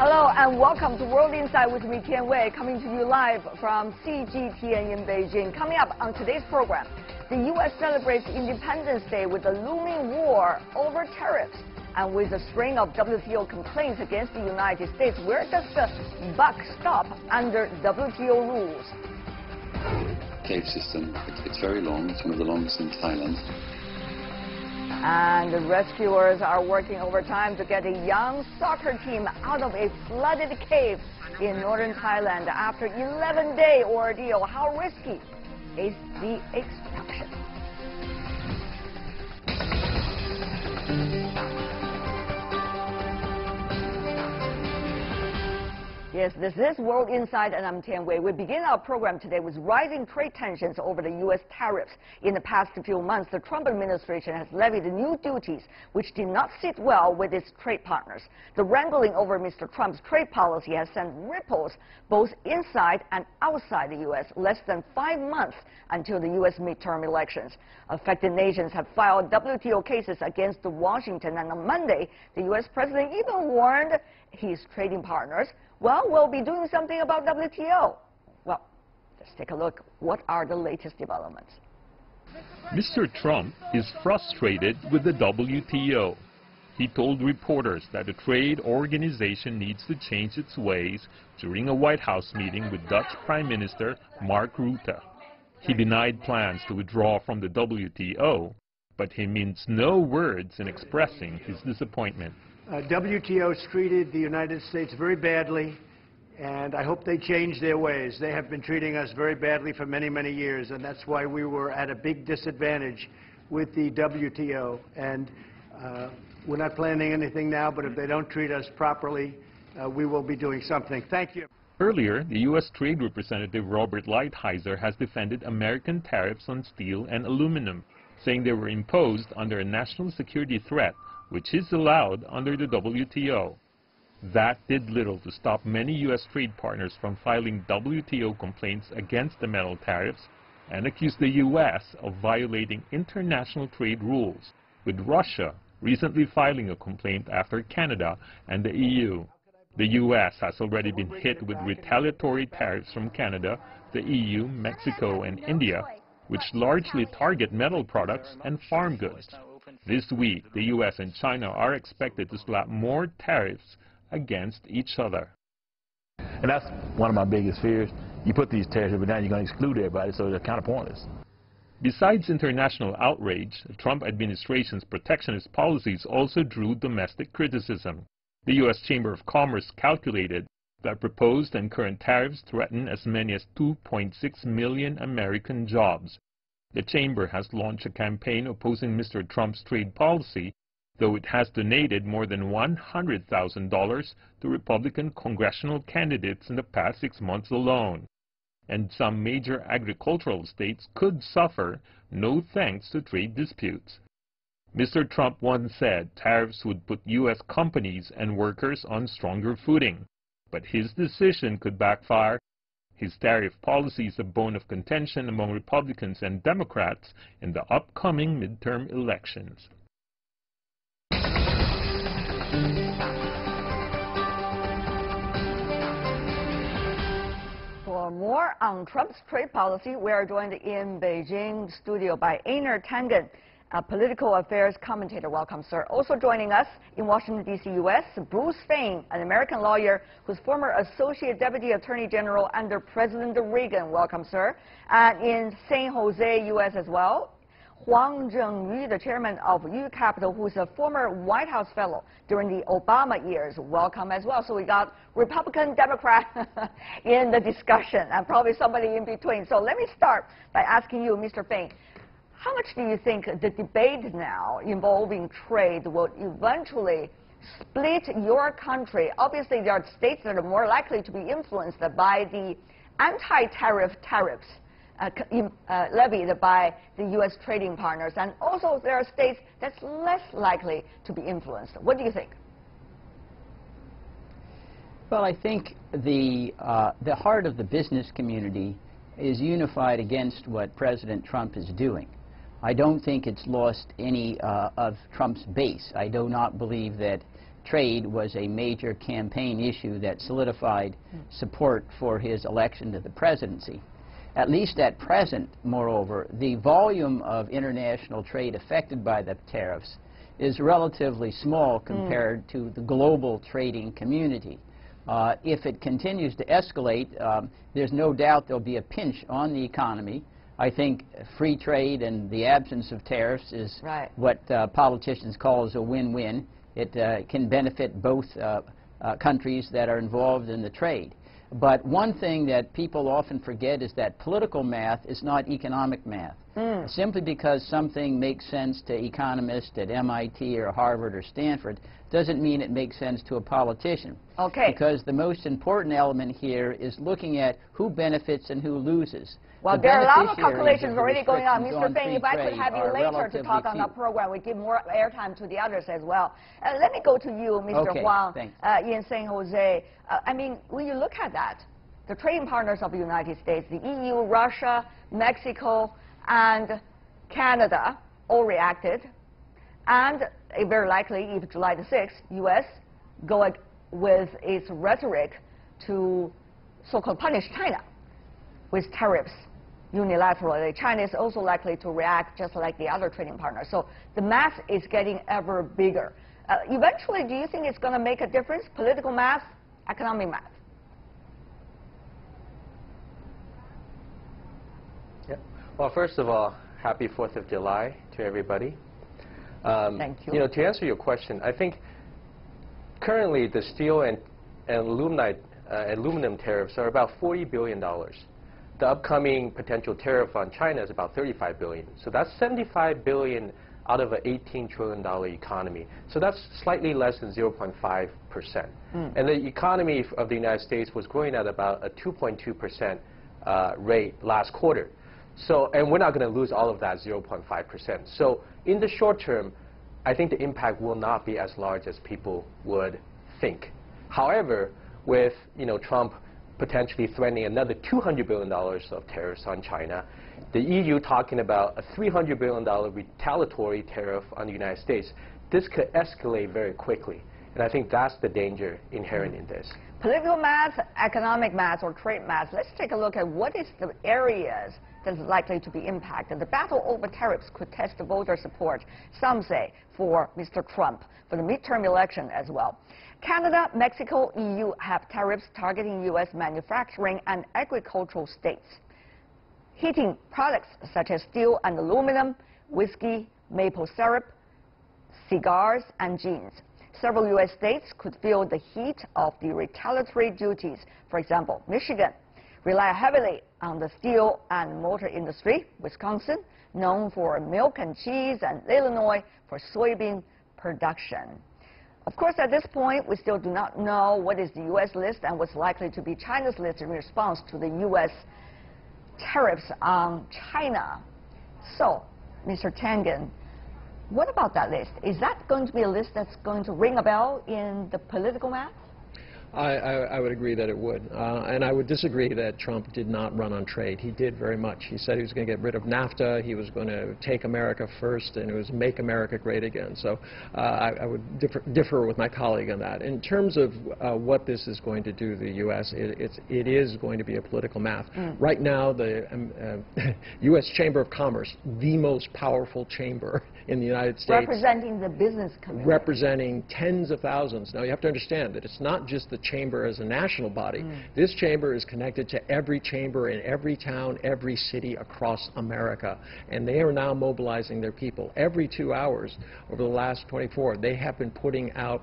Hello and welcome to World Insight with me, Tian Wei, coming to you live from CGTN in Beijing. Coming up on today's program, the U.S. celebrates Independence Day with a looming war over tariffs. And with a string of WTO complaints against the United States, where does the buck stop under WTO rules? Cave system, it's very long. It's one of the longest in Thailand. And the rescuers are working overtime to get a young soccer team out of a flooded cave in northern Thailand after 11-day ordeal. How risky is the extraction? Yes, this is World Insight, and I'm Tian Wei. We begin our program today with rising trade tensions over the U.S. tariffs. In the past few months, the Trump administration has levied new duties which did not sit well with its trade partners. The wrangling over Mr. Trump's trade policy has sent ripples both inside and outside the U.S. less than 5 months until the U.S. midterm elections. Affected nations have filed WTO cases against Washington, and on Monday, the U.S. president even warned his trading partners, well, we'll be doing something about WTO. Well, let's take a look. What are the latest developments? Mr. Trump is frustrated with the WTO. He told reporters that the trade organization needs to change its ways during a White House meeting with Dutch Prime Minister Mark Rutte. He denied plans to withdraw from the WTO, but he mints no words in expressing his disappointment. WTO's treated the United States very badly, and I hope they change their ways. They have been treating us very badly for many, many years, and that's why we were at a big disadvantage with the WTO. And we're not planning anything now, but if they don't treat us properly, we will be doing something. Thank you. Earlier, the U.S. Trade Representative Robert Lighthizer has defended American tariffs on steel and aluminum, saying they were imposed under a national security threat, which is allowed under the WTO. That did little to stop many U.S. trade partners from filing WTO complaints against the metal tariffs and accused the U.S. of violating international trade rules, with Russia recently filing a complaint after Canada and the EU. The U.S. has already been hit with retaliatory tariffs from Canada, the EU, Mexico, and India, which largely target metal products and farm goods. This week, the U.S. and China are expected to slap more tariffs against each other. And that's one of my biggest fears. You put these tariffs, but now you're going to exclude everybody, so they're kind of pointless. Besides international outrage, the Trump administration's protectionist policies also drew domestic criticism. The U.S. Chamber of Commerce calculated that proposed and current tariffs threaten as many as 2.6 million American jobs. The Chamber has launched a campaign opposing Mr. Trump's trade policy, though it has donated more than $100,000 to Republican congressional candidates in the past 6 months alone. And some major agricultural states could suffer, no thanks to trade disputes. Mr. Trump once said tariffs would put U.S. companies and workers on stronger footing, but his decision could backfire. His tariff policy is a bone of contention among Republicans and Democrats in the upcoming midterm elections. For more on Trump's trade policy, we are joined in Beijing studio by Einar Tangen, a political affairs commentator. Welcome, sir. Also joining us in Washington, D.C., U.S., Bruce Fein, an American lawyer who's former Associate Deputy Attorney General under President Reagan. Welcome, sir. And in San Jose, U.S. as well, Huang Zhengyu, the chairman of Yu Capital, who's a former White House fellow during the Obama years. Welcome as well. So we got Republican, Democrat in the discussion, and probably somebody in between. So let me start by asking you, Mr. Fein, how much do you think the debate now involving trade will eventually split your country? Obviously, there are states that are more likely to be influenced by the anti-tariff tariffs levied by the U.S. trading partners, and also there are states that's less likely to be influenced. What do you think? Well, I think the heart of the business community is unified against what President Trump is doing. I don't think it's lost any of Trump's base. I do not believe that trade was a major campaign issue that solidified support for his election to the presidency. At least at present, moreover, the volume of international trade affected by the tariffs is relatively small compared to the global trading community. If it continues to escalate, there's no doubt there'll be a pinch on the economy. I think free trade and the absence of tariffs is what politicians call as a win-win. It can benefit both countries that are involved in the trade. But one thing that people often forget is that political math is not economic math. Simply because something makes sense to economists at MIT or Harvard or Stanford doesn't mean it makes sense to a politician. Okay. Because the most important element here is looking at who benefits and who loses. Well, there are a lot of calculations already going on. Mr. Feng, if I could have you later to talk on our program, we give more airtime to the others as well. Let me go to you, Mr. Huang, in San Jose. I mean, when you look at that, the trading partners of the United States, the EU, Russia, Mexico, and Canada all reacted. And very likely, if July the 6th, U.S. go with its rhetoric to so-called punish China with tariffs unilaterally. China is also likely to react just like the other trading partners. So the math is getting ever bigger. Eventually, do you think it's going to make a difference? Political math, economic math? Yeah. Well, first of all, happy 4th of July to everybody. Thank you. You know, to answer your question, I think currently the steel and aluminum tariffs are about $40 billion. The upcoming potential tariff on China is about $35 billion. So that's $75 billion out of an $18 trillion economy. So that's slightly less than 0.5%. And the economy of the United States was growing at about a 2.2% rate last quarter. So, and we're not going to lose all of that 0.5%. So in the short term, I think the impact will not be as large as people would think. However, with Trump potentially threatening another $200 billion of tariffs on China, the EU talking about a $300 billion retaliatory tariff on the United States, this could escalate very quickly. And I think that's the danger inherent in this. Political math, economic math, or trade math. Let's take a look at what is the areas that is likely to be impacted. The battle over tariffs could test the voter support, some say, for Mr. Trump, for the midterm election as well. Canada, Mexico, EU have tariffs targeting U.S. manufacturing and agricultural states, hitting products such as steel and aluminum, whiskey, maple syrup, cigars, and jeans. Several U.S. states could feel the heat of the retaliatory duties. For example, Michigan rely heavily on the steel and motor industry, Wisconsin, known for milk and cheese, and Illinois for soybean production. Of course, at this point, we still do not know what is the U.S. list and what's likely to be China's list in response to the U.S. tariffs on China. So, Mr. Tangen, what about that list? Is that going to be a list that's going to ring a bell in the political math? I would agree that it would. And I would disagree that Trump did not run on trade. He did very much. He said he was going to get rid of NAFTA, he was going to take America first, and it was make America great again. So I would differ with my colleague on that. In terms of what this is going to do to the U.S., it is going to be a political math. Right now, the U.S. Chamber of Commerce, the most powerful chamber in the United States. Representing the business community. Representing tens of thousands. Now, you have to understand that it's not just the chamber as a national body. This chamber is connected to every chamber in every town, every city across America. And they are now mobilizing their people. Every 2 hours over the last 24, they have been putting out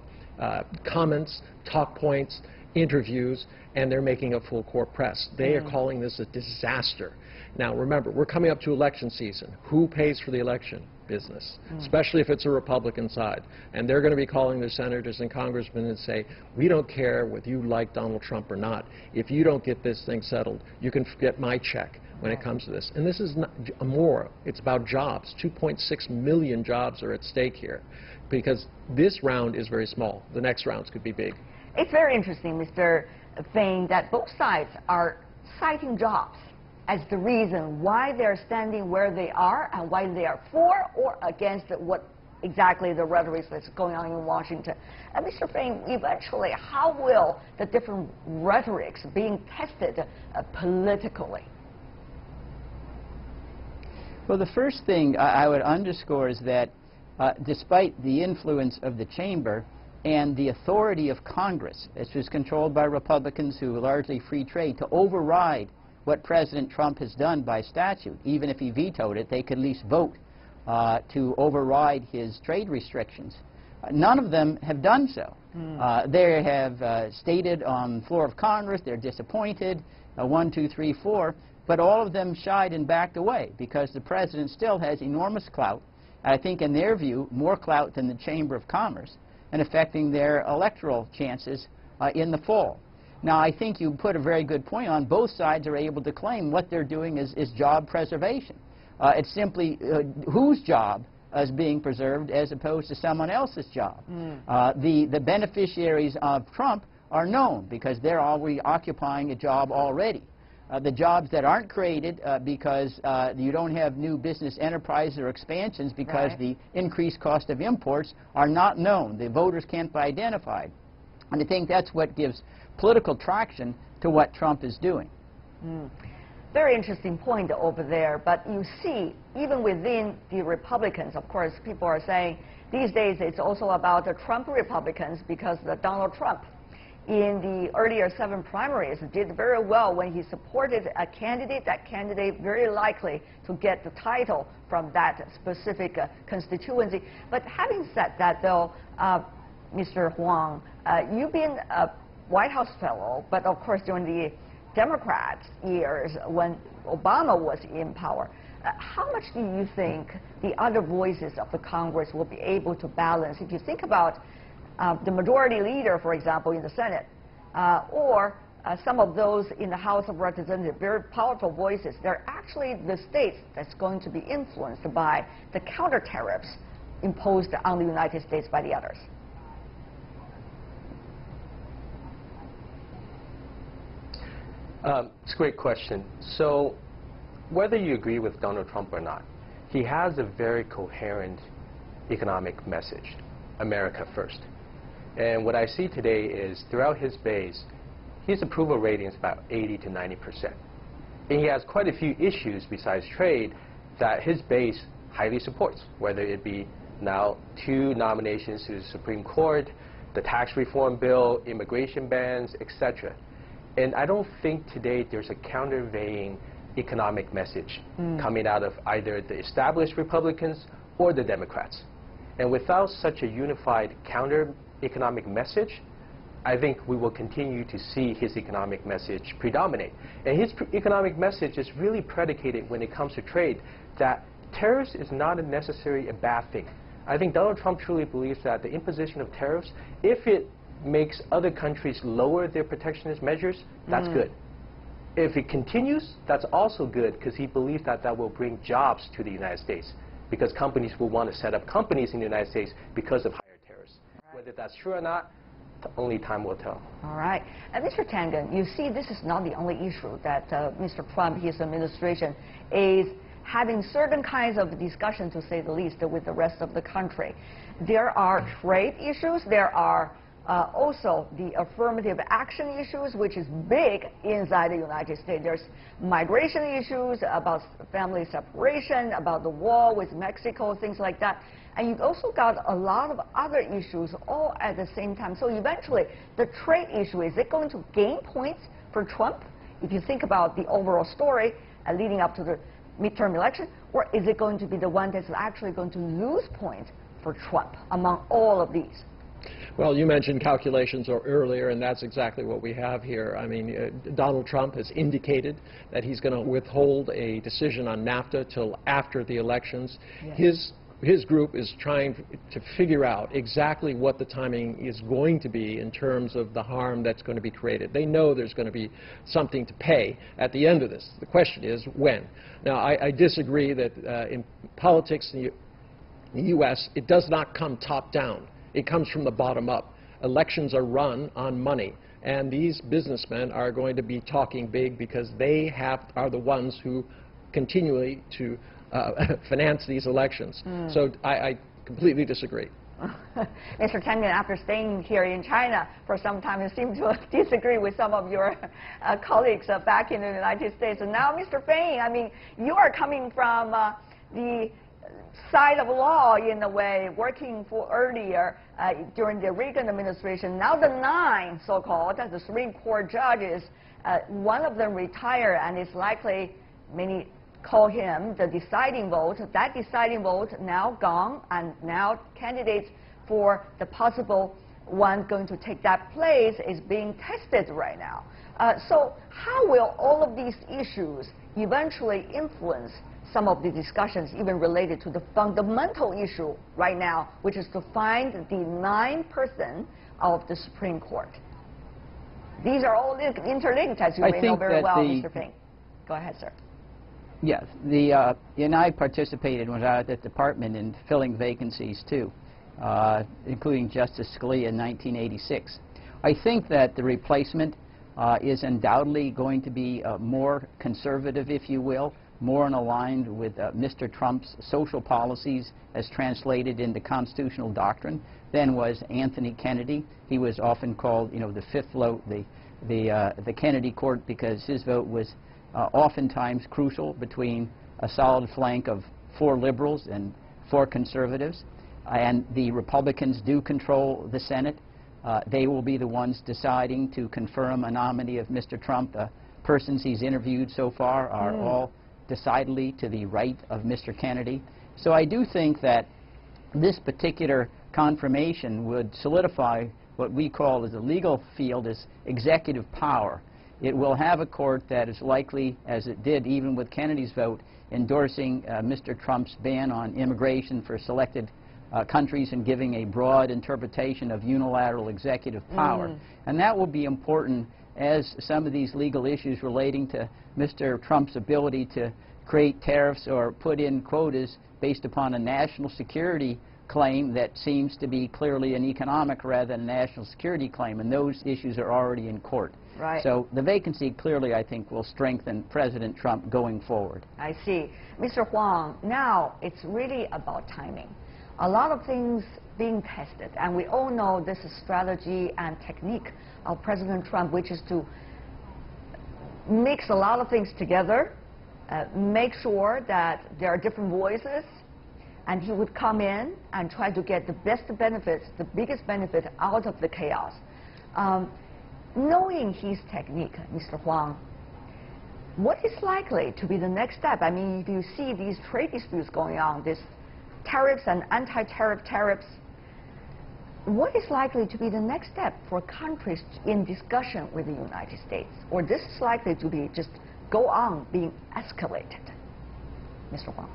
comments, talk points, interviews, and they're making a full court press. They are calling this a disaster. Now, remember, we're coming up to election season. Who pays for the election? Business, especially if it's a Republican side. And they're going to be calling their senators and congressmen and say, we don't care whether you like Donald Trump or not. If you don't get this thing settled, you can get my check when it comes to this. And this is not more. It's about jobs. 2.6 million jobs are at stake here because this round is very small. The next rounds could be big. It's very interesting, Mr. Feng, that both sides are citing jobs as the reason why they're standing where they are and why they are for or against what exactly the rhetoric that's going on in Washington. Mr. Fain, eventually, how will the different rhetorics being tested politically? Well, the first thing I would underscore is that despite the influence of the chamber and the authority of Congress, this was controlled by Republicans who largely free trade, to override what President Trump has done by statute. Even if he vetoed it, they could at least vote to override his trade restrictions. None of them have done so. They have stated on the floor of Congress they're disappointed, 1, 2, 3, 4, but all of them shied and backed away because the president still has enormous clout, I think in their view more clout than the Chamber of Commerce, and affecting their electoral chances in the fall. Now, I think you put a very good point on. Both sides are able to claim what they're doing is job preservation. It's simply whose job is being preserved as opposed to someone else's job. The beneficiaries of Trump are known because they're already occupying a job already. The jobs that aren't created because you don't have new business enterprises or expansions because the increased cost of imports are not known. The voters can't be identified. And I think that's what gives political traction to what Trump is doing. Very interesting point over there. But you see, even within the Republicans, of course, people are saying these days it's also about the Trump Republicans because Donald Trump in the earlier 7 primaries did very well when he supported a candidate. That candidate very likely to get the title from that specific constituency. But having said that, though, Mr. Huang, you've been a White House fellow, but of course during the Democrats' years when Obama was in power. How much do you think the other voices of the Congress will be able to balance? If you think about the majority leader, for example, in the Senate, or some of those in the House of Representatives, very powerful voices, they're actually the states that's going to be influenced by the counter tariffs imposed on the United States by the others. It's a great question. So whether you agree with Donald Trump or not, he has a very coherent economic message, America first. And what I see today is throughout his base, his approval rating is about 80 to 90%. And he has quite a few issues besides trade that his base highly supports, whether it be now 2 nominations to the Supreme Court, the tax reform bill, immigration bans, etc. And I don't think today there's a countervailing economic message coming out of either the established Republicans or the Democrats. And without such a unified counter-economic message, I think we will continue to see his economic message predominate. And his economic message is really predicated when it comes to trade, that tariffs is not necessarily a bad thing. I think Donald Trump truly believes that the imposition of tariffs, if it makes other countries lower their protectionist measures, that's good. If it continues, that's also good because he believes that that will bring jobs to the United States because companies will want to set up companies in the United States because of higher tariffs. Whether that's true or not, only time will tell. All right. Mr. Tangen, you see this is not the only issue that Mr. Trump, his administration, is having certain kinds of discussion, to say the least, with the rest of the country. There are trade issues. There are also the affirmative action issues, which is big inside the United States. There's migration issues about family separation, about the wall with Mexico, things like that. And you've also got a lot of other issues all at the same time. So eventually, the trade issue, is it going to gain points for Trump, if you think about the overall story leading up to the midterm election, or is it going to be the one that's actually going to lose points for Trump among all of these? Well, you mentioned calculations earlier, and that's exactly what we have here. I mean, Donald Trump has indicated that he's going to withhold a decision on NAFTA till after the elections. Yes. His group is trying to figure out exactly what the timing is going to be in terms of the harm that's going to be created. They know there's going to be something to pay at the end of this. The question is when. Now, I disagree that in politics in the U.S., it does not come top down. It comes from the bottom up. Elections are run on money, and these businessmen are going to be talking big because they are the ones who continually to finance these elections. So I completely disagree. Mr. Tangen, after staying here in China for some time, you seem to disagree with some of your colleagues back in the United States. And now, Mr. Fein, I mean, you are coming from the side of law in a way, working for earlier during the Reagan administration. Now the 9 so-called, the Supreme Court judges, one of them retired, and it's likely many call him the deciding vote. That deciding vote now gone, and now candidates for the possible one going to take that place is being tested right now. So how will all of these issues eventually influence some of the discussions even related to the fundamental issue right now, which is to find the 9th person of the Supreme Court? These are all interlinked, as you may know very well, Mr. Fein. Go ahead, sir. Yes, and I participated when I was at the department in filling vacancies too, including Justice Scalia in 1986. I think that the replacement is undoubtedly going to be more conservative, if you will, more aligned with Mr. Trump's social policies as translated into constitutional doctrine than was Anthony Kennedy. He was often called, you know, the fifth vote, the Kennedy court, because his vote was oftentimes crucial between a solid flank of 4 liberals and 4 conservatives. And the Republicans do control the Senate. They will be the ones deciding to confirm a nominee of Mr. Trump. The persons he's interviewed so far are all decidedly to the right of Mr. Kennedy. So I do think that this particular confirmation would solidify what we call as a legal field as executive power. It will have a court that is likely, as it did even with Kennedy's vote, endorsing Mr. Trump's ban on immigration for selected countries and giving a broad interpretation of unilateral executive power. And that will be important as some of these legal issues relating to Mr. Trump's ability to create tariffs or put in quotas based upon a national security claim that seems to be clearly an economic rather than a national security claim, and those issues are already in court. Right. So the vacancy clearly, I think, will strengthen President Trump going forward. I see. Mr. Huang, now it's really about timing. A lot of things being tested, and we all know this is strategy and technique of President Trump, which is to mix a lot of things together, make sure that there are different voices, and he would come in and try to get the best benefits, the biggest benefit out of the chaos. Knowing his technique, Mr. Huang, what is likely to be the next step? I mean, if you see these trade disputes going on, these tariffs and anti-tariff tariffs, what is likely to be the next step for countries in discussion with the United States? Or this is likely to be just go on being escalated? Mr. Huang.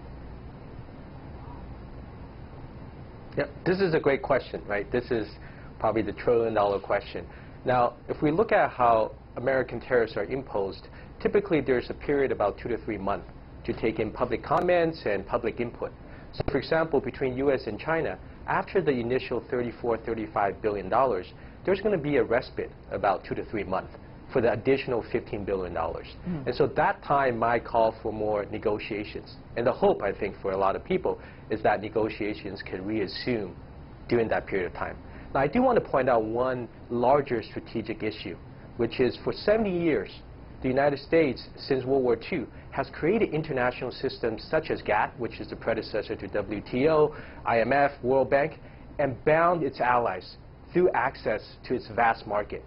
Yeah, this is a great question, right? This is probably the trillion-dollar question. Now, if we look at how American tariffs are imposed, typically there's a period about 2 to 3 months to take in public comments and public input. So, for example, between U.S. and China, after the initial $35 billion, there's going to be a respite about 2 to 3 months for the additional $15 billion. And so that time might call for more negotiations. And the hope, I think, for a lot of people is that negotiations can reassume during that period of time. Now, I do want to point out one larger strategic issue, which is for 70 years, the United States, since World War II, has created international systems such as GATT, which is the predecessor to WTO, IMF, World Bank, and bound its allies through access to its vast market.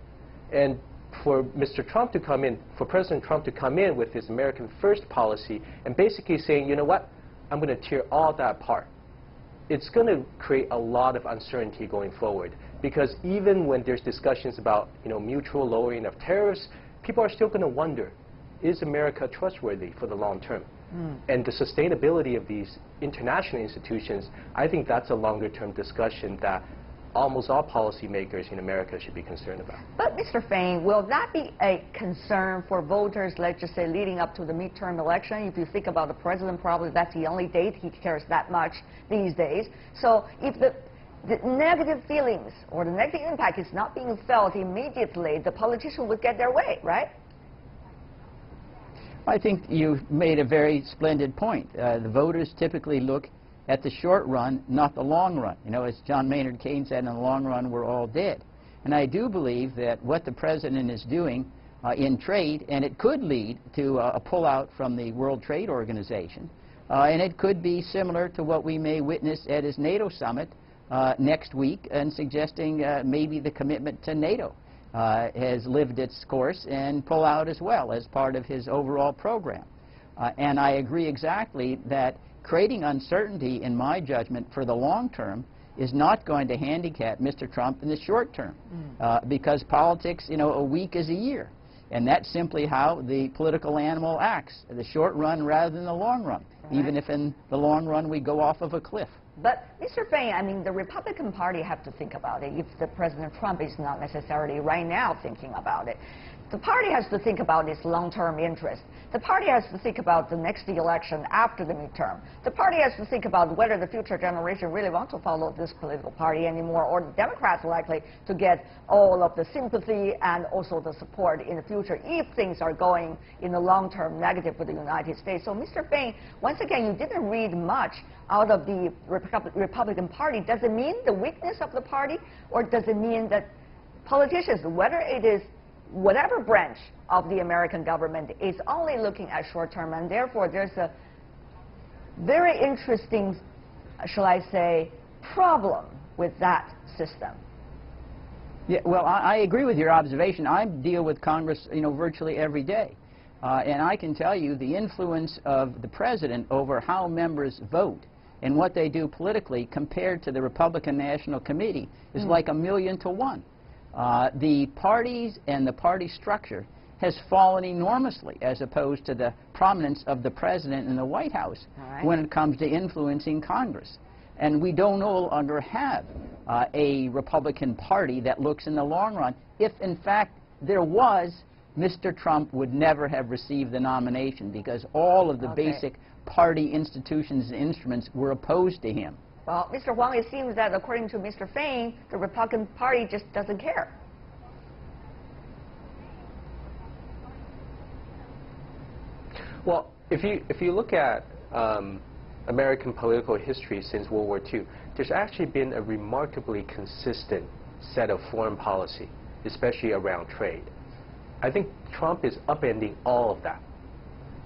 And for Mr. Trump to come in, for President Trump to come in with his American First policy and basically saying, you know what, I'm going to tear all that apart. It's going to create a lot of uncertainty going forward, because even when there's discussions about, you know, mutual lowering of tariffs, people are still going to wonder, is America trustworthy for the long term? And the sustainability of these international institutions, I think that's a longer term discussion that almost all policymakers in America should be concerned about. But Mr. Fein, will that be a concern for voters, let's just say, leading up to the midterm election? If you think about the president, probably that's the only date he cares that much these days. So if the negative feelings or the negative impact is not being felt immediately, the politician would get their way, right? I think you made a very splendid point. The voters typically look at the short run, not the long run. You know, as John Maynard Keynes said, in the long run, we're all dead. And I do believe that what the President is doing in trade, and it could lead to a pullout from the World Trade Organization, and it could be similar to what we may witness at his NATO summit next week, and suggesting maybe the commitment to NATO has lived its course and pull out as well as part of his overall program. And I agree exactly that creating uncertainty, in my judgment, for the long term is not going to handicap Mr. Trump in the short term, because politics, you know, a week is a year. And that's simply how the political animal acts, the short run rather than the long run, even if in the long run we go off of a cliff. But, Mr. Fain, I mean, the Republican Party have to think about it if the President Trump is not necessarily right now thinking about it. The party has to think about its long-term interest. The party has to think about the next election after the midterm. The party has to think about whether the future generation really want to follow this political party anymore, or the Democrats are likely to get all of the sympathy and also the support in the future if things are going in the long term negative for the United States. So, Mr. Fain, once again, you didn't read much out of the Republican Party. Does it mean the weakness of the party, or does it mean that politicians, whether it is whatever branch of the American government, is only looking at short term, and therefore there's a very interesting, shall I say, problem with that system? Yeah, well, I agree with your observation. I deal with Congress, you know, virtually every day. And I can tell you the influence of the President over how members vote and what they do politically compared to the Republican National Committee is like 1,000,000 to 1. The parties and the party structure has fallen enormously as opposed to the prominence of the President in the White House when it comes to influencing Congress. And we don't no longer have a Republican Party that looks in the long run. If, in fact, there was, Mr. Trump would never have received the nomination because all of the basic party institutions and instruments were opposed to him. Well, Mr. Huang, it seems that according to Mr. Fain, the Republican Party just doesn't care. Well, if you look at American political history since World War II, there's actually been a remarkably consistent set of foreign policy, especially around trade. I think Trump is upending all of that.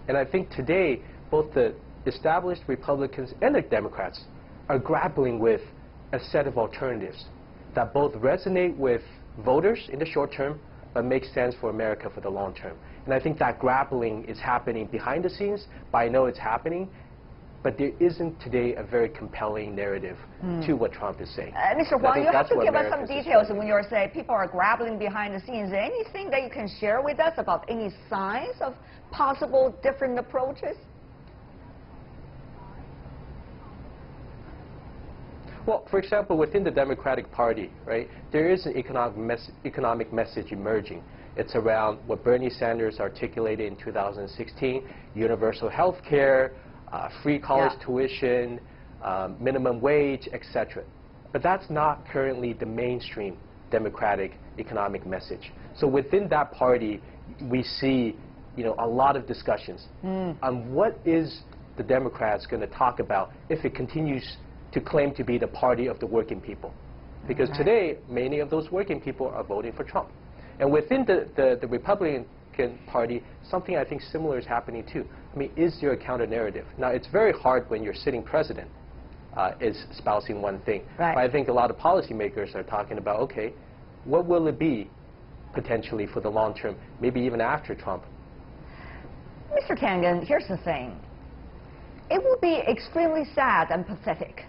And I think today, both the established Republicans and the Democrats are grappling with a set of alternatives that both resonate with voters in the short term, but make sense for America for the long term. And I think that grappling is happening behind the scenes, but I know it's happening. But there isn't today a very compelling narrative to what Trump is saying. Mr. Huang, you have to give us some details when you're saying people are grappling behind the scenes. Anything that you can share with us about any signs of possible different approaches? Well, for example, within the Democratic Party, right, there is an economic message emerging. It's around what Bernie Sanders articulated in 2016, universal health care, free college tuition, minimum wage, etc. But that's not currently the mainstream Democratic economic message. So within that party, we see, you know, a lot of discussions on what is the Democrats going to talk about if it continues to claim to be the party of the working people. Because today, many of those working people are voting for Trump. And within the Republican Party, something I think similar is happening too. I mean, is there a counter-narrative? Now, it's very hard when your sitting president is espousing one thing. But I think a lot of policymakers are talking about, okay, what will it be potentially for the long term, maybe even after Trump? Mr. Tangen, here's the thing. It would be extremely sad and pathetic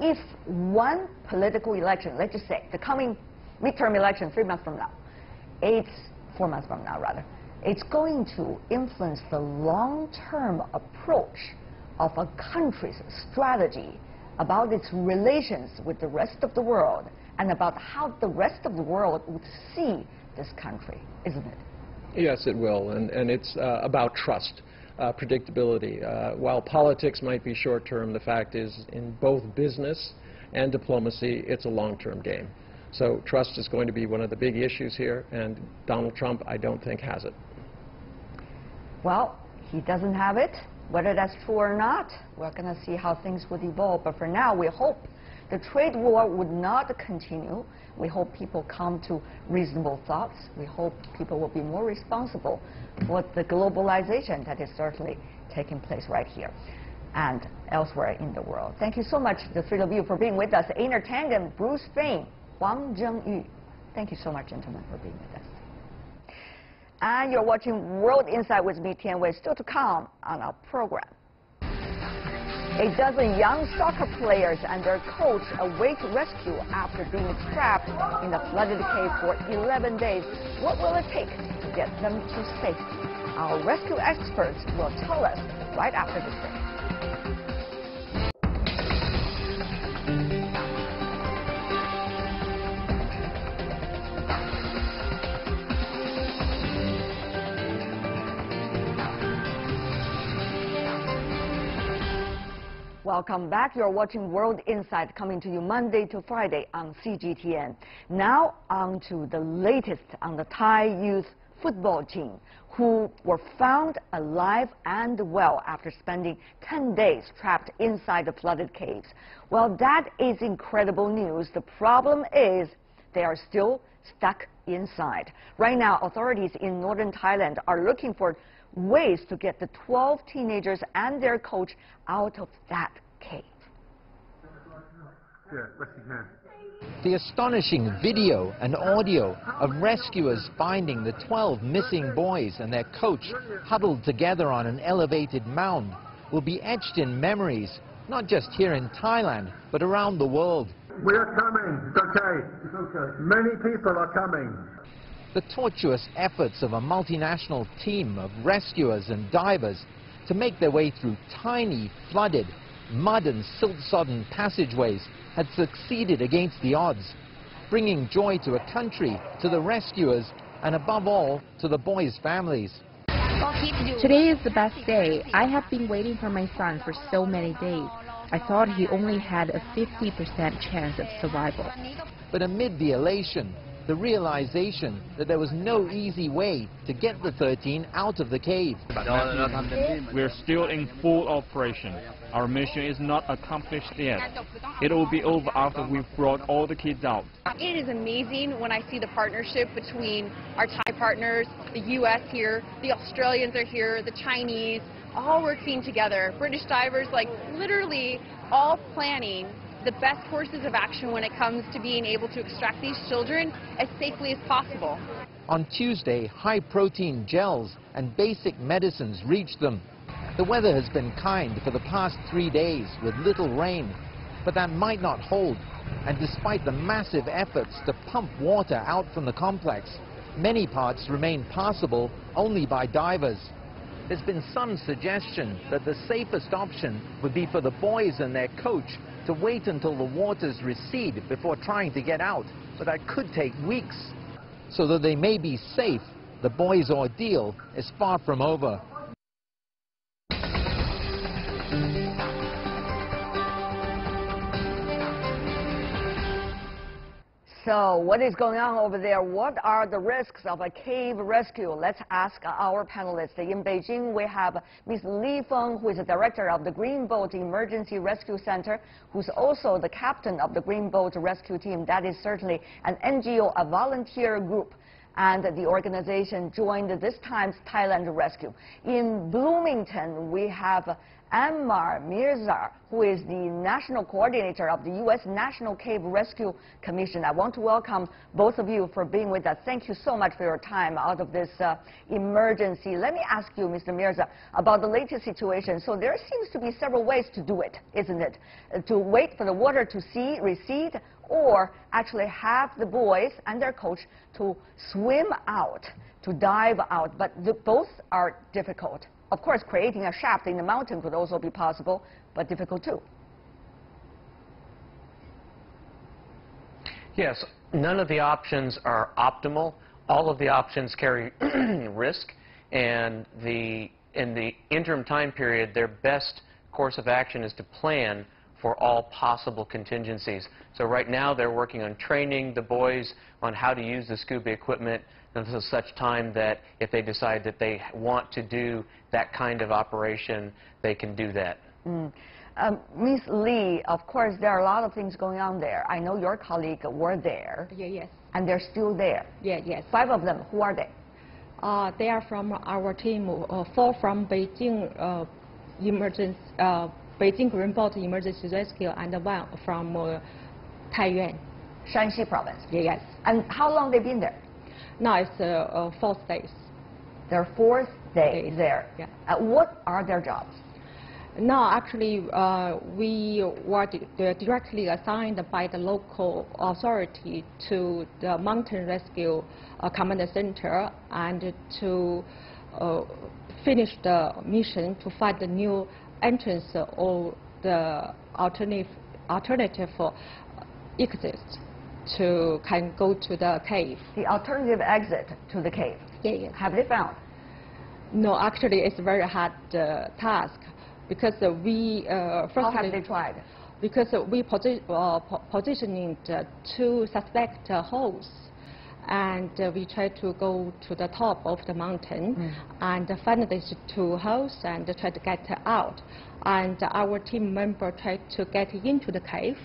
if one political election, let's just say the coming midterm election 3 months from now, 4 months from now rather, it's going to influence the long-term approach of a country's strategy about its relations with the rest of the world and about how the rest of the world would see this country, isn't it? Yes, it will, and it's about trust. Predictability. While politics might be short-term, the fact is in both business and diplomacy, it's a long-term game. So trust is going to be one of the big issues here, and Donald Trump, I don't think, has it. Well, he doesn't have it, Whether that's true or not, we're going to see how things would evolve. But for now, we hope the trade war would not continue. We hope people come to reasonable thoughts. We hope people will be more responsible for the globalization that is certainly taking place right here and elsewhere in the world. Thank you so much, the three of you, for being with us. Einar Tangen, Bruce Fein, Wang Zhengyu. Thank you so much, gentlemen, for being with us. And you're watching World Insight with me, Tian Wei. Still to come on our program. A dozen young soccer players and their coach await rescue after being trapped in a flooded cave for 11 days. What will it take to get them to safety? Our rescue experts will tell us right after this break. Welcome back. You're watching World Insight, coming to you Monday to Friday on CGTN. Now on to the latest on the Thai youth football team, who were found alive and well after spending 10 days trapped inside the flooded caves. Well, that is incredible news. The problem is they are still stuck inside. Right now, authorities in northern Thailand are looking for ways to get the 12 teenagers and their coach out of that cave. The astonishing video and audio of rescuers finding the 12 missing boys and their coach huddled together on an elevated mound will be etched in memories, not just here in Thailand, but around the world. We are coming. It's okay. It's okay. Many people are coming. The tortuous efforts of a multinational team of rescuers and divers to make their way through tiny, flooded, mud and silt-sodden passageways had succeeded against the odds, bringing joy to a country, to the rescuers, and above all, to the boys' families. Today is the best day. I have been waiting for my son for so many days. I thought he only had a 50% chance of survival. But amid the elation, the realization that there was no easy way to get the 13 out of the cave. We're still in full operation. Our mission is not accomplished yet. It will be over after we've brought all the kids out. It is amazing when I see the partnership between our Thai partners, the U.S. here, the Australians are here, the Chinese, all working together. British divers, like literally all planning the best courses of action when it comes to being able to extract these children as safely as possible. On Tuesday, high-protein gels and basic medicines reached them. The weather has been kind for the past 3 days with little rain, but that might not hold. And despite the massive efforts to pump water out from the complex, many parts remain passable only by divers. There's been some suggestion that the safest option would be for the boys and their coach to wait until the waters recede before trying to get out, but that could take weeks. So that they may be safe, the boys' ordeal is far from over. So what is going on over there? What are the risks of a cave rescue? Let's ask our panelists. In Beijing, we have Ms. Li Feng, who is the director of the Green Boat Emergency Rescue Center, who's also the captain of the Green Boat Rescue Team. That is certainly an NGO, a volunteer group. And the organization joined this time's Thailand Rescue. In Bloomington, we have Ammar Mirza, who is the national coordinator of the U.S. National Cave Rescue Commission. I want to welcome both of you for being with us. Thank you so much for your time out of this emergency. Let me ask you, Mr. Mirza, about the latest situation. So there seems to be several ways to do it, isn't it? To wait for the water to recede, or actually have the boys and their coach to swim out, to dive out. But both are difficult. Of course, creating a shaft in the mountain could also be possible, but difficult too. Yes, none of the options are optimal. All of the options carry risk, and in the interim time period, their best course of action is to plan for all possible contingencies. So right now they're working on training the boys on how to use the scuba equipment. until such time that if they decide that they want to do that kind of operation, they can do that. Ms. Lee, of course, there are a lot of things going on there. I know your colleagues were there. Yes. And they're still there. Yes. 5 of them. Who are they? They are from our team. 4 from Beijing Beijing Green Boat Emergency Rescue, and 1 from Taiyuan, Shanxi province. Yes. And how long they been there? Now it's 4 days. Their 4th day there. Yeah. What are their jobs? No, actually, we were directly assigned by the local authority to the Mountain Rescue Command Center and to finish the mission to find the new entrance or the alternative exit to can go to the cave. The alternative exit to the cave? Yes. Have they found? No, actually, it's a very hard task. Because we how have they tried? Because we positioning 2 suspect holes, and we try to go to the top of the mountain and find these 2 holes and try to get out. And our team member tried to get into the cave.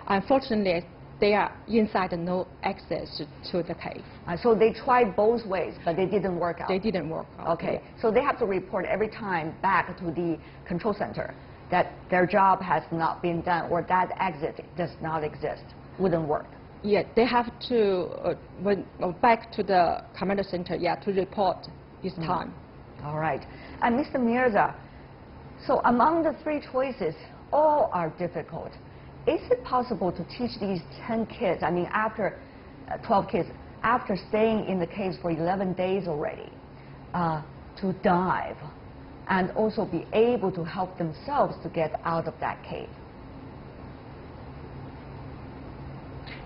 Unfortunately, they are inside, no access to the cave. So they tried both ways, but they didn't work out. They didn't work out. Okay, so they have to report every time back to the control center that their job has not been done or that exit does not exist, wouldn't work. Yeah, they have to back to the command center, to report this time. All right. And Mr. Mirza, so among the 3 choices, all are difficult. Is it possible to teach these 10 kids, I mean after 12 kids, after staying in the caves for 11 days already, to dive and also be able to help themselves to get out of that cave?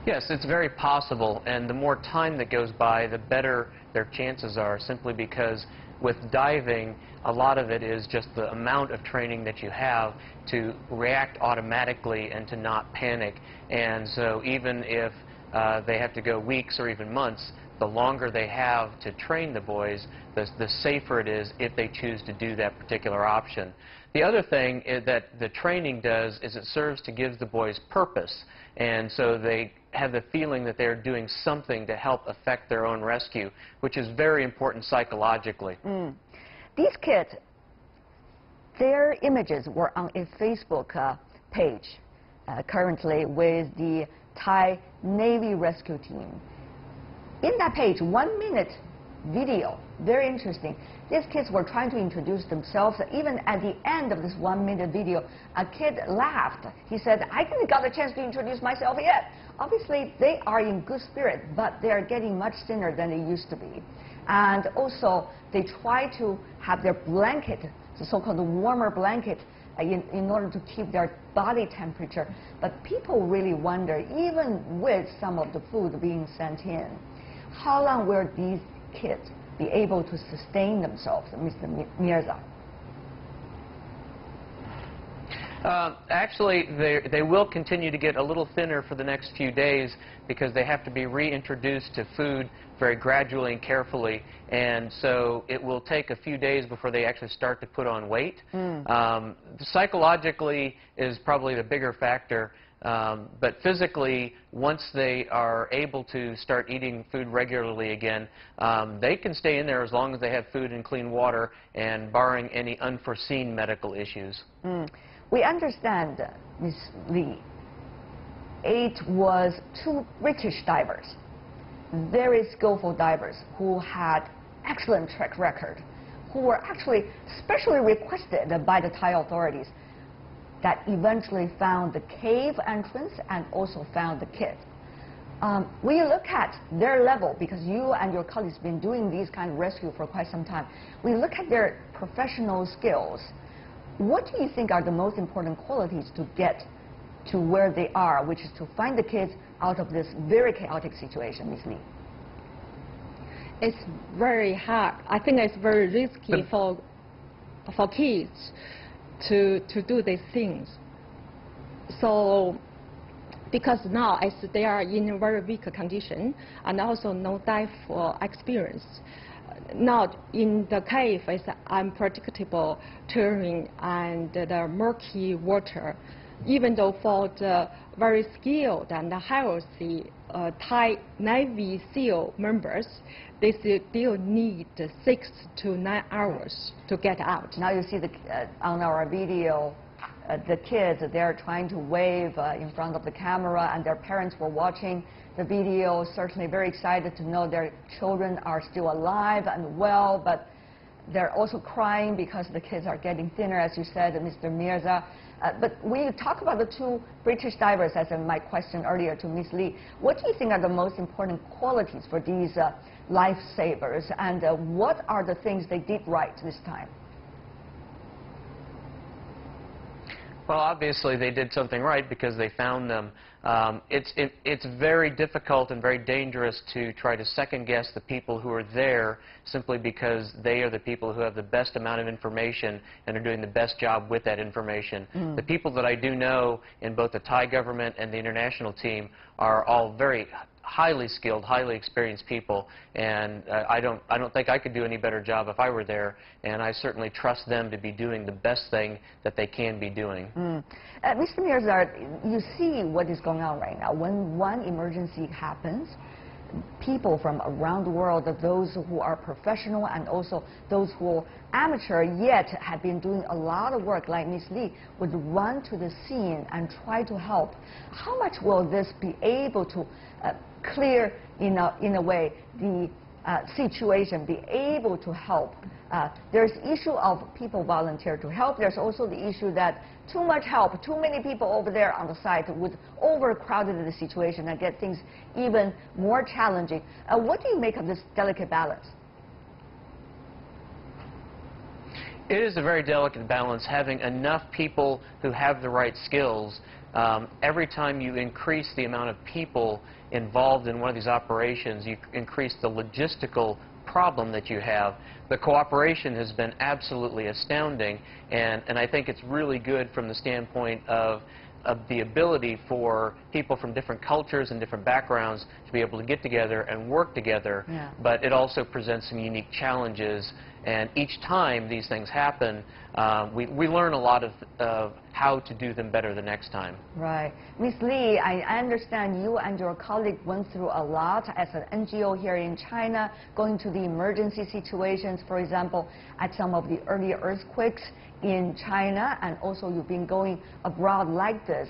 Yes, it's very possible, and the more time that goes by, the better their chances are, simply because with diving, a lot of it is just the amount of training that you have to react automatically and to not panic. And so even if they have to go weeks or even months, the longer they have to train the boys, the safer it is if they choose to do that particular option. The other thing that the training does is it serves to give the boys purpose. And so they have the feeling that they're doing something to help affect their own rescue, which is very important psychologically. These kids, their images were on a Facebook page currently with the Thai Navy rescue team. In that page, 1-minute video, very interesting. These kids were trying to introduce themselves. Even at the end of this 1-minute video, a kid laughed. He said, I didn't got a chance to introduce myself yet. Obviously, they are in good spirit, but they are getting much thinner than they used to be. And also, they try to have their blanket, the so-called warmer blanket, in order to keep their body temperature. But people really wonder, even with some of the food being sent in, how long will these kids be able to sustain themselves, Mr. Mirza? Actually, they will continue to get a little thinner for the next few days because they have to be reintroduced to food very gradually and carefully, and so it will take a few days before they actually start to put on weight. Psychologically is probably the bigger factor, but physically, once they are able to start eating food regularly again, they can stay in there as long as they have food and clean water, and barring any unforeseen medical issues. We understand, Ms. Lee, it was 2 British divers, very skillful divers, who had excellent track record, who were actually specially requested by the Thai authorities, that eventually found the cave entrance and also found the kids. When you look at their level, because you and your colleagues have been doing these kind of rescue for quite some time, when you look at their professional skills, what do you think are the most important qualities to get to where they are, which is to find the kids out of this very chaotic situation, Ms. Lee? It's very hard. I think it's very risky for kids to do these things. So because now as they are in a very weak condition and also no dive experience. Now in the cave is unpredictable terrain and the murky water. Even though for the very skilled and healthy Thai Navy SEAL members, they still need 6 to 9 hours to get out. Now you see on our video, the kids, they're trying to wave in front of the camera, and their parents were watching the video, certainly very excited to know their children are still alive and well, but they're also crying because the kids are getting thinner, as you said, Mr. Mirza. But when you talk about the 2 British divers, as in my question earlier to Ms. Lee, what do you think are the most important qualities for these lifesavers, and what are the things they did right this time? Well, obviously they did something right because they found them. It's very difficult and very dangerous to try to second-guess the people who are there simply because they are the people who have the best amount of information and are doing the best job with that information. The people that I do know in both the Thai government and the international team are all very highly skilled, highly experienced people, and I don't think I could do any better job if I were there, and I certainly trust them to be doing the best thing that they can be doing. Mr. Mirza, you see what is going on right now. When one emergency happens, people from around the world, those who are professional and also those who are amateur yet have been doing a lot of work, like Ms. Lee, would run to the scene and try to help. How much will this be able to clear, in a way, the situation, be able to help? There's the issue of people volunteer to help. There's also the issue that too much help, too many people over there on the site would overcrowded the situation and get things even more challenging. What do you make of this delicate balance? It is a very delicate balance, having enough people who have the right skills. Every time you increase the amount of people involved in one of these operations, you increase the logistical problem that you have. The cooperation has been absolutely astounding, and I think it's really good from the standpoint of the ability for people from different cultures and different backgrounds to be able to get together and work together. But it also presents some unique challenges, and each time these things happen, we learn a lot of how to do them better the next time. Right. Ms. Lee, I understand you and your colleague went through a lot as an NGO here in China, going to the emergency situations, for example, at some of the early earthquakes in China, and also you've been going abroad like this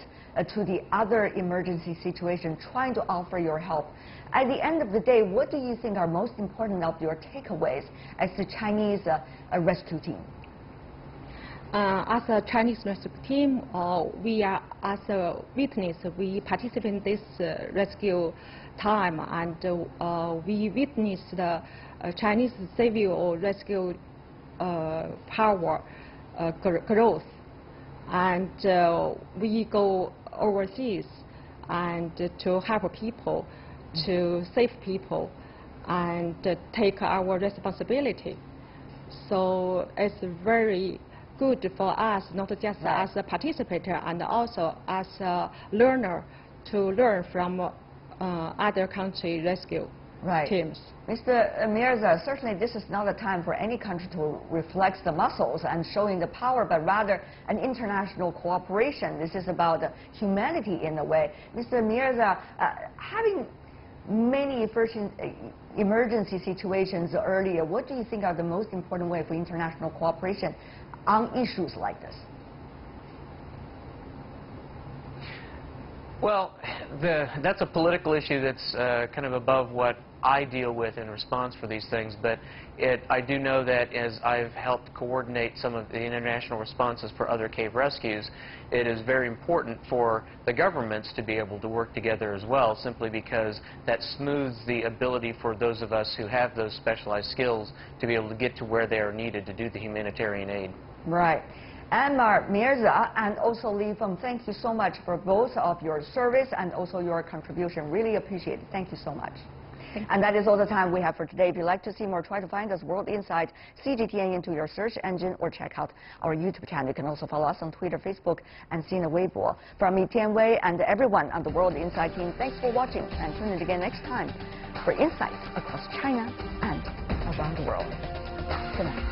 to the other emergency situations, trying to offer your help. At the end of the day, what do you think are most important of your takeaways as the Chinese rescue team? As a Chinese rescue team, we are, as a witness, we participate in this rescue time, and we witness the Chinese civil rescue power growth, and we go overseas and to help people, to save people, and take our responsibility. So it's very good for us, not just as a participator and also as a learner, to learn from other country rescue teams. Mr. Mirza, certainly this is not a time for any country to reflex the muscles and showing the power, but rather an international cooperation. This is about humanity in a way. Mr. Mirza, having many emergency situations earlier, what do you think are the most important way for international cooperation on issues like this? Well, that's a political issue that's kind of above what I deal with in response for these things, but I do know that as I've helped coordinate some of the international responses for other cave rescues, it is very important for the governments to be able to work together as well, simply because that smooths the ability for those of us who have those specialized skills to be able to get to where they are needed to do the humanitarian aid. Right. Ammar Mirza and also Li Feng, thank you so much for both of your service and also your contribution. Really appreciate it. Thank you so much. And that is all the time we have for today. If you'd like to see more, try to find us World Insight CGTN into your search engine or check out our YouTube channel. You can also follow us on Twitter, Facebook, and Sina Weibo. From me, Tian Wei, and everyone on the World Insight team, thanks for watching, and tune in again next time for insights across China and around the world. Good night.